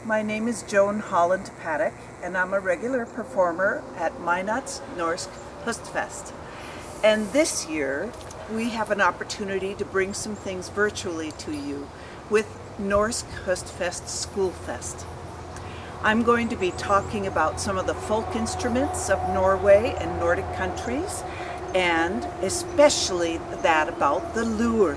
My name is Joan Haaland Paddock, and I'm a regular performer at Minot's Norsk Høstfest. And this year, we have an opportunity to bring some things virtually to you with Norsk Høstfest Schoolfest. I'm going to be talking about some of the folk instruments of Norway and Nordic countries, and especially that about the lure.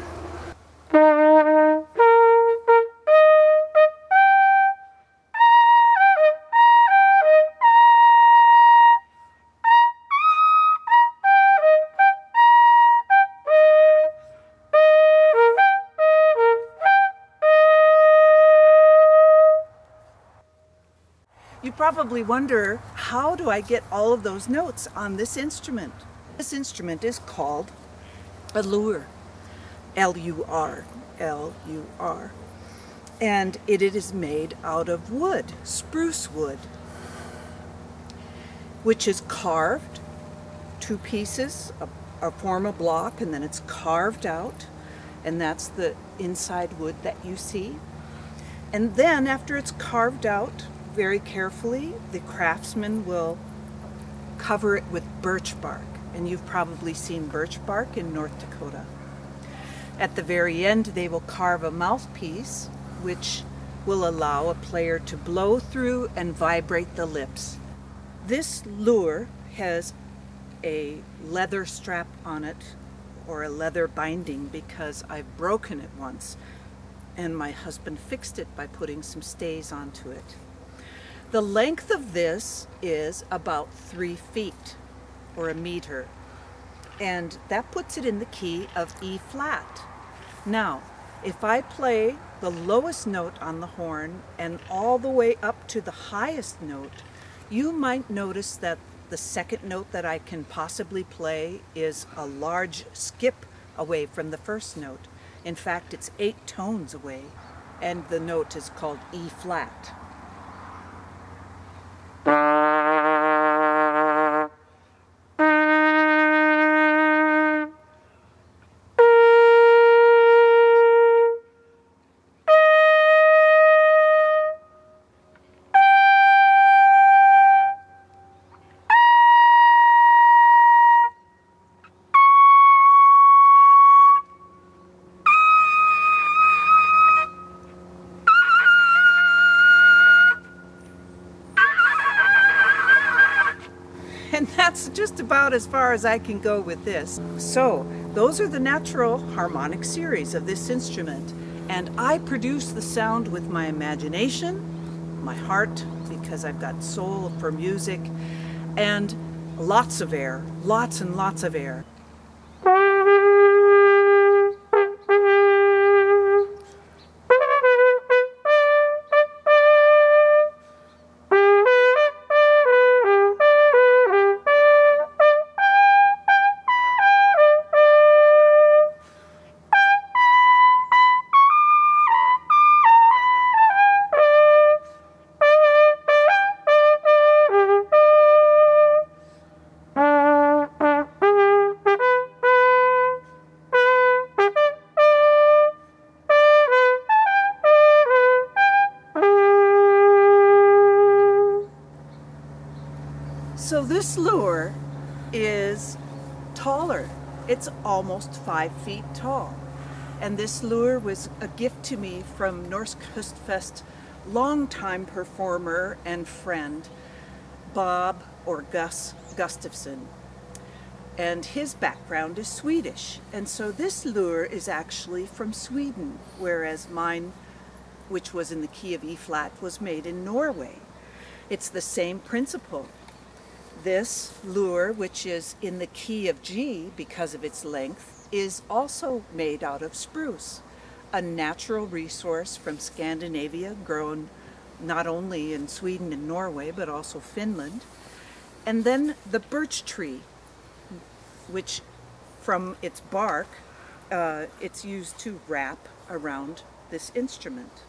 You probably wonder, how do I get all of those notes on this instrument? This instrument is called a lure, L-U-R, L-U-R. And it is made out of wood, spruce wood, which is carved, two pieces, form a block, and then it's carved out, and that's the inside wood that you see. And then after it's carved out, very carefully, the craftsman will cover it with birch bark, and you've probably seen birch bark in North Dakota. At the very end, they will carve a mouthpiece which will allow a player to blow through and vibrate the lips. This lure has a leather strap on it, or a leather binding, because I've broken it once and my husband fixed it by putting some stays onto it. The length of this is about 3 feet, or a meter, and that puts it in the key of E flat. Now, if I play the lowest note on the horn and all the way up to the highest note, you might notice that the second note that I can possibly play is a large skip away from the first note. In fact, it's 8 tones away, and the note is called E flat. And that's just about as far as I can go with this. So, those are the natural harmonic series of this instrument. And I produce the sound with my imagination, my heart, because I've got soul for music, and lots of air, lots and lots of air. So this lure is taller. It's almost 5 feet tall. And this lure was a gift to me from Norsk Høstfest longtime performer and friend, Bob or Gus Gustafsson. And his background is Swedish. And so this lure is actually from Sweden, whereas mine, which was in the key of E flat, was made in Norway. It's the same principle. This lure, which is in the key of G because of its length, is also made out of spruce, a natural resource from Scandinavia, grown not only in Sweden and Norway, but also Finland. And then the birch tree, which from its bark, it's used to wrap around this instrument.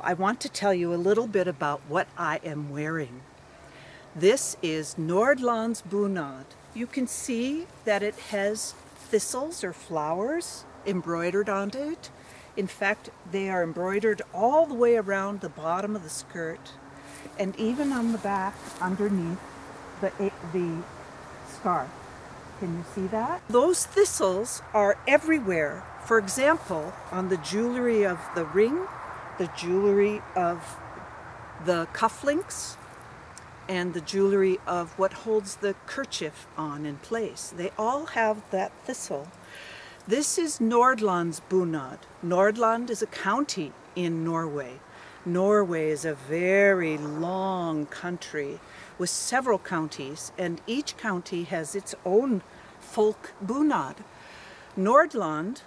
I want to tell you a little bit about what I am wearing. This is Nordlands bunad. You can see that it has thistles or flowers embroidered onto it. In fact, they are embroidered all the way around the bottom of the skirt and even on the back underneath the scarf. Can you see that? Those thistles are everywhere. For example, on the jewelry of the ring, the jewelry of the cufflinks, and the jewelry of what holds the kerchief on in place. They all have that thistle. This is Nordlands bunad. Nordland is a county in Norway. Norway is a very long country with several counties, and each county has its own folk bunad. Nordland,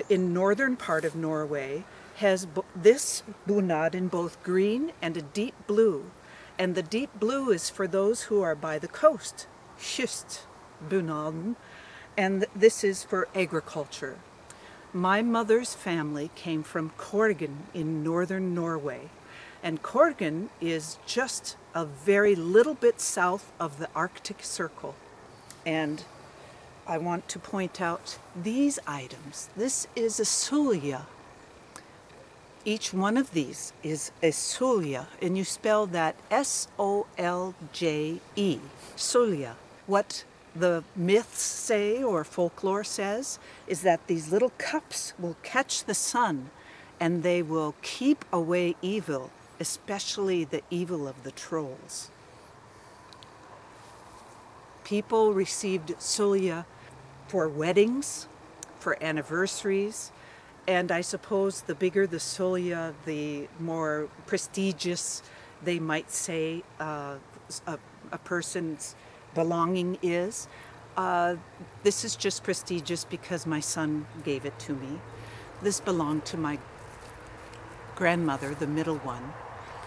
in northern part of Norway, has this bunad in both green and a deep blue. And the deep blue is for those who are by the coast, Høstbunaden, and this is for agriculture. My mother's family came from Korgen in northern Norway, and Korgen is just a very little bit south of the Arctic Circle. And I want to point out these items. This is a sulja. Each one of these is a sulja, and you spell that S-O-L-J-E, sulja. What the myths say, or folklore says, is that these little cups will catch the sun and they will keep away evil, especially the evil of the trolls. People received sulja for weddings, for anniversaries, and I suppose the bigger the sulja, the more prestigious they might say a person's belonging is. This is just prestigious because my son gave it to me. This belonged to my grandmother, the middle one,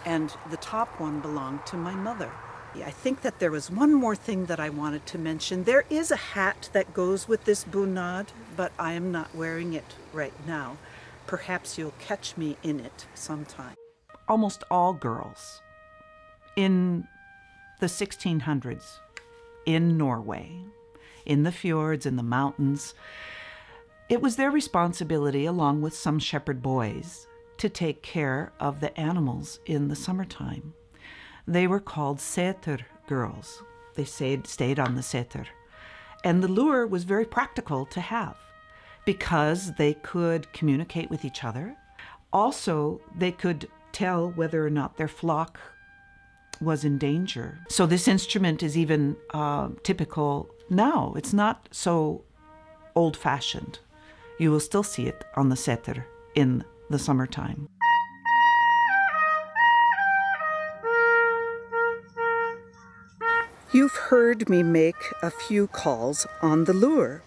and the top one belonged to my mother. I think that there was one more thing that I wanted to mention. There is a hat that goes with this bunad, but I am not wearing it right now. Perhaps you'll catch me in it sometime. Almost all girls in the 1600s in Norway, in the fjords, in the mountains, it was their responsibility, along with some shepherd boys, to take care of the animals in the summertime. They were called seter girls. They stayed on the seter. And the lure was very practical to have because they could communicate with each other. Also, they could tell whether or not their flock was in danger. So this instrument is even typical now. It's not so old-fashioned. You will still see it on the seter in the summertime. You've heard me make a few calls on the lure,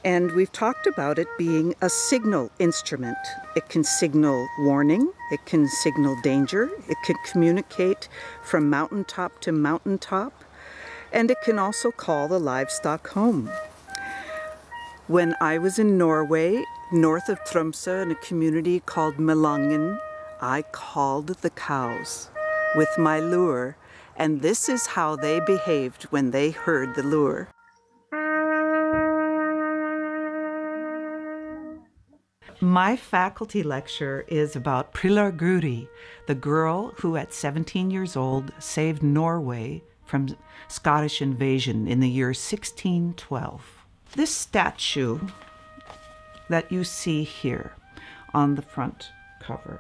and we've talked about it being a signal instrument. It can signal warning, it can signal danger, it can communicate from mountaintop to mountaintop, and it can also call the livestock home. When I was in Norway, north of Tromsø, in a community called Melangen, I called the cows with my lure. And this is how they behaved when they heard the lure. My faculty lecture is about Prillar Guri, the girl who at 17 years old saved Norway from Scottish invasion in the year 1612. This statue that you see here on the front cover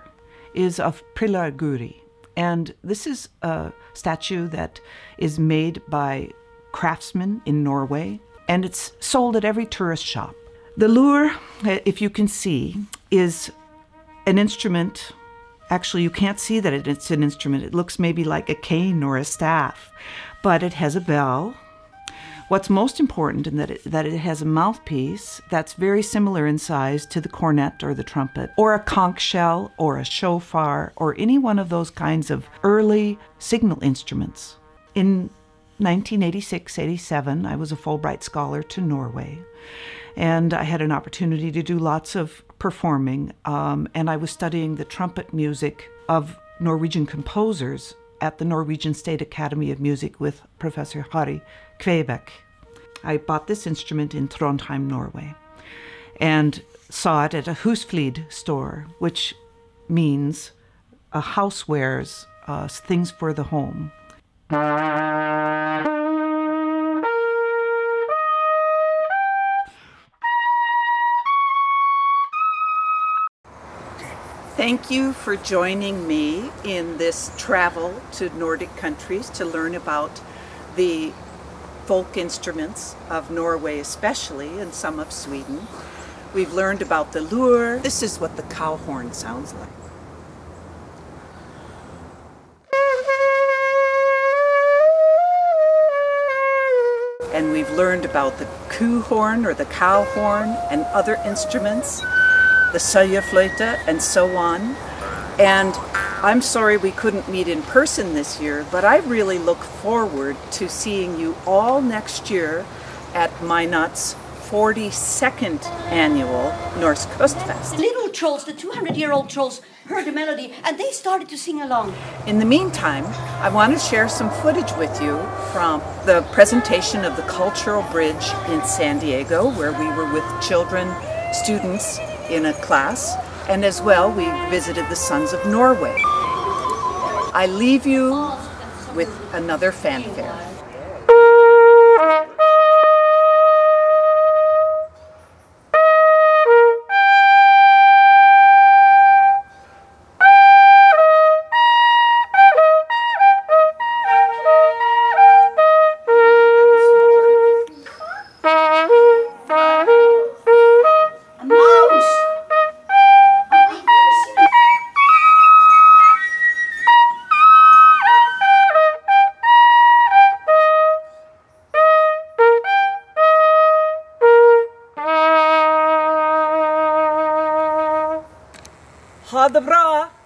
is of Prillar Guri. And this is a statue that is made by craftsmen in Norway, and it's sold at every tourist shop. The lure, if you can see, is an instrument. Actually, you can't see that it's an instrument. It looks maybe like a cane or a staff, but it has a bell. What's most important is that it has a mouthpiece that's very similar in size to the cornet or the trumpet, or a conch shell, or a shofar, or any one of those kinds of early signal instruments. In 1986-87, I was a Fulbright scholar to Norway, and I had an opportunity to do lots of performing, and I was studying the trumpet music of Norwegian composers at the Norwegian State Academy of Music with Professor Harry Kvebekk. I bought this instrument in Trondheim, Norway, and saw it at a husflid store, which means housewares, things for the home. Thank you for joining me in this travel to Nordic countries to learn about the folk instruments of Norway especially, and some of Sweden. We've learned about the lure. This is what the cow horn sounds like. And we've learned about the coo horn or the cow horn and other instruments, the sølvfløyte and so on. And I'm sorry we couldn't meet in person this year, but I really look forward to seeing you all next year at Minot's 42nd annual Norsk Høstfest. The little trolls, the 200-year-old trolls, heard the melody and they started to sing along. In the meantime, I want to share some footage with you from the presentation of the Cultural Bridge in San Diego, where we were with children, students in a class, and as well we visited the Sons of Norway. I leave you with another fanfare. Ha det bra!